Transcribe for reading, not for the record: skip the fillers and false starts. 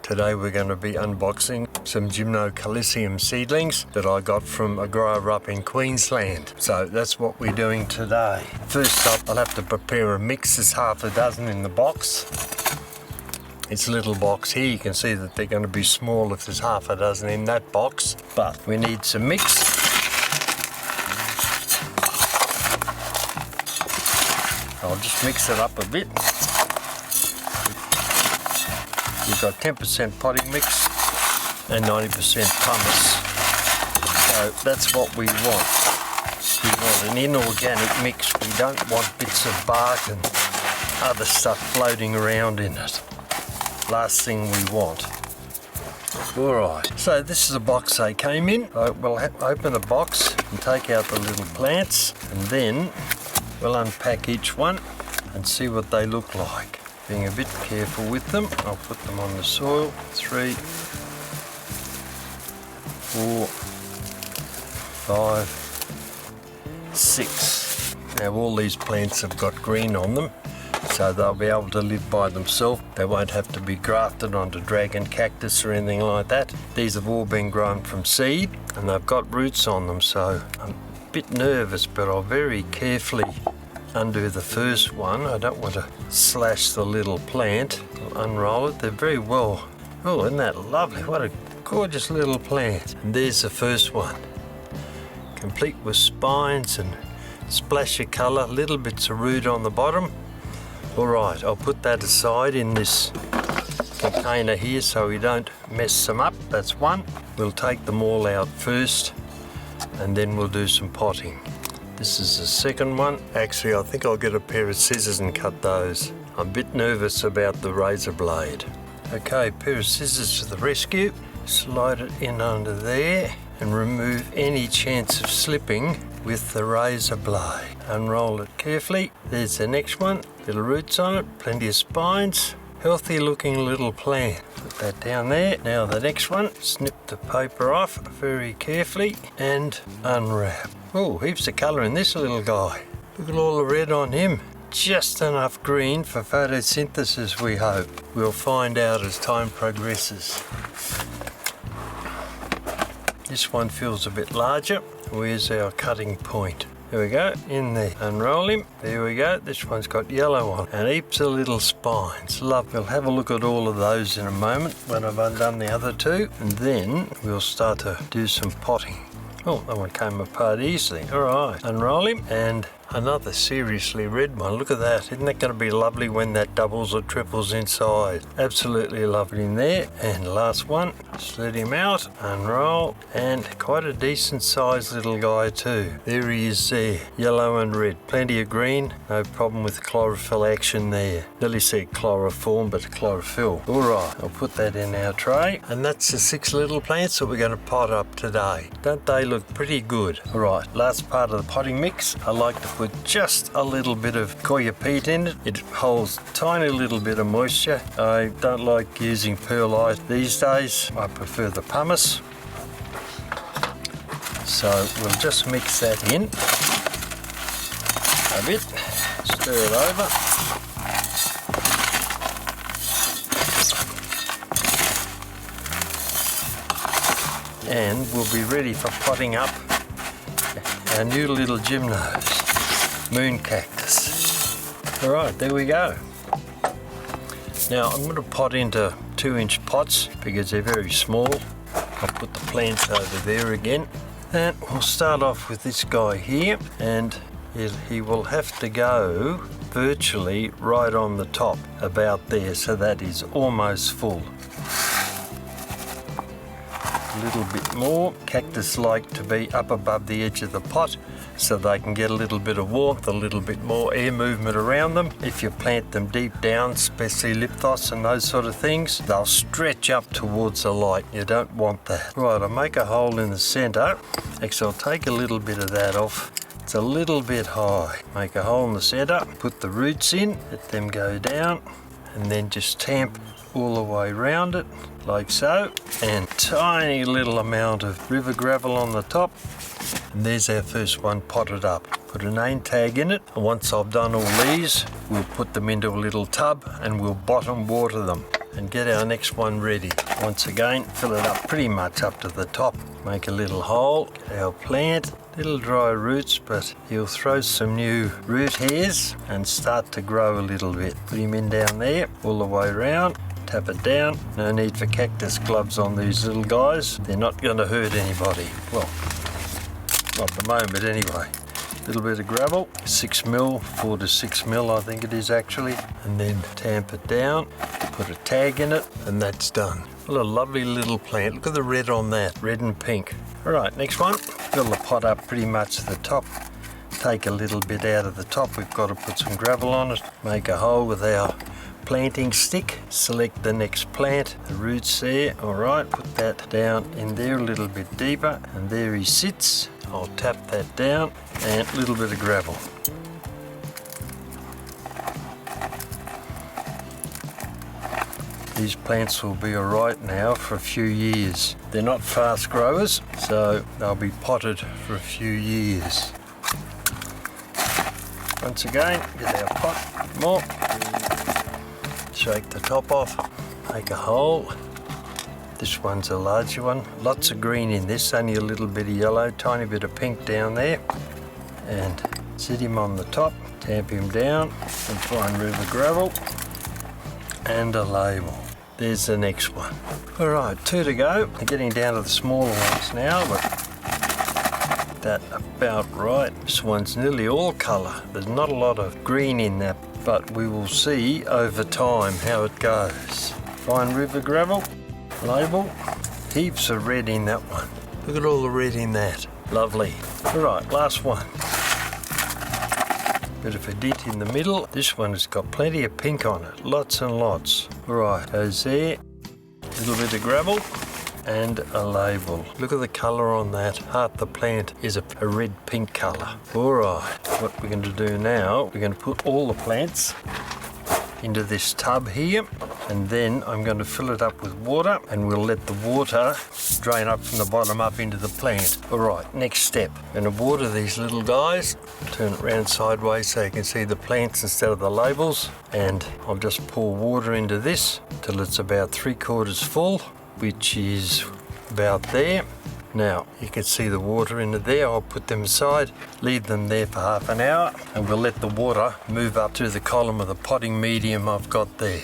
Today we're going to be unboxing some Gymnocalcycium seedlings that I got from a grower up in Queensland. So that's what we're doing today. First up, I'll have to prepare a mix. There's half a dozen in the box. It's a little box here. You can see that they're going to be small if there's half a dozen in that box. But we need some mix. I'll just mix it up a bit. We've got 10% potting mix and 90% pumice. So that's what we want. We want an inorganic mix. We don't want bits of bark and other stuff floating around in it. Last thing we want. Alright, so this is the box they came in. We'll open the box and take out the little plants, and then we'll unpack each one and see what they look like. Being a bit careful with them, I'll put them on the soil. 3, 4, 5, 6. Now all these plants have got green on them, so they'll be able to live by themselves. They won't have to be grafted onto dragon cactus or anything like that. These have all been grown from seed and they've got roots on them, so I'm a bit nervous, but I'll very carefully undo the first one. I don't want to slash the little plant. I'll unroll it. They're very well. Oh, isn't that lovely? What a gorgeous little plant. And there's the first one. Complete with spines and splash of colour, little bits of root on the bottom. Alright, I'll put that aside in this container here so we don't mess them up. That's one. We'll take them all out first and then we'll do some potting. This is the second one. Actually, I think I'll get a pair of scissors and cut those. I'm a bit nervous about the razor blade. Okay, pair of scissors to the rescue. Slide it in under there and remove any chance of slipping with the razor blade. Unroll it carefully. There's the next one. Little roots on it, plenty of spines. Healthy looking little plant. Put that down there. Now the next one. Snip the paper off very carefully and unwrap. Oh, heaps of colour in this little guy. Look at all the red on him. Just enough green for photosynthesis, we hope. We'll find out as time progresses. This one feels a bit larger. Where's our cutting point? There we go, in there. Unroll him. There we go. This one's got yellow on and heaps of little spines. Love. We'll have a look at all of those in a moment when I've undone the other two, and then we'll start to do some potting. Oh, that one came apart easily. Alright, unroll him, and another seriously red one. Look at that. Isn't that going to be lovely when that doubles or triples inside? Absolutely lovely in there. And last one, just let him out, unroll, and quite a decent sized little guy too. There he is there, yellow and red. Plenty of green, no problem with chlorophyll action there. Nearly said chloroform, but chlorophyll. Alright, I'll put that in our tray. And that's the 6 little plants that we're going to pot up today. Don't they look pretty good? Alright, last part of the potting mix. I like to put just a little bit of coir peat in it. It holds a tiny little bit of moisture. I don't like using perlite these days. I prefer the pumice. So we'll just mix that in a bit. Stir it over. And we'll be ready for potting up our new little gymnos. Moon cactus. Alright, there we go. Now I'm going to pot into 2-inch pots because they're very small. I'll put the plants over there again. And we'll start off with this guy here, and he will have to go virtually right on the top, about there, so that is almost full. A little bit more. Cactus like to be up above the edge of the pot so they can get a little bit of warmth, a little bit more air movement around them. If you plant them deep down, especially lipthos and those sort of things, they'll stretch up towards the light. You don't want that. Right, I'll make a hole in the centre. Actually, I'll take a little bit of that off. It's a little bit high. Make a hole in the centre, put the roots in, let them go down, and then just tamp all the way around it, like so, and tiny little amount of river gravel on the top. And there's our first one potted up. Put a name tag in it, and once I've done all these, we'll put them into a little tub and we'll bottom water them. and get our next one ready. Once again, fill it up pretty much up to the top. Make a little hole, get our plant. Little dry roots, but he'll throw some new root hairs and start to grow a little bit. Put him in down there, all the way around. Tap it down. No need for cactus gloves on these little guys. They're not going to hurt anybody. Well, not at the moment anyway. A little bit of gravel, 6 mil, 4 to 6 mil I think it is actually. And then tamp it down, put a tag in it, and that's done. What a lovely little plant. Look at the red on that, red and pink. All right, next one. Fill the pot up pretty much to the top. Take a little bit out of the top. We've got to put some gravel on it. Make a hole with our planting stick. Select the next plant, the roots there. All right, put that down in there a little bit deeper, and there he sits. I'll tap that down, and a little bit of gravel. These plants will be all right now for a few years. They're not fast growers, so they'll be potted for a few years. Once again, get our pot more. Shake the top off, make a hole. This one's a larger one. Lots of green in this, only a little bit of yellow, tiny bit of pink down there. And sit him on the top, tamp him down, and fine river gravel, and a label. There's the next one. All right, 2 to go. We're getting down to the smaller ones now, but that about right. This one's nearly all colour. There's not a lot of green in that, but we will see over time how it goes. Fine river gravel, label, heaps of red in that one. Look at all the red in that. Lovely. All right, last one. Bit of a dent in the middle. This one has got plenty of pink on it, lots and lots. All right, goes there. A little bit of gravel and a label. Look at the colour on that. Half the plant is a red-pink colour. All right, what we're going to do now, we're going to put all the plants into this tub here, and then I'm going to fill it up with water, and we'll let the water drain up from the bottom up into the plant. All right, next step. I'm going to water these little guys. Turn it around sideways so you can see the plants instead of the labels, and I'll just pour water into this till it's about 3/4 full, which is about there. Now, you can see the water in there. I'll put them aside, leave them there for half an hour, and we'll let the water move up to the column of the potting medium I've got there.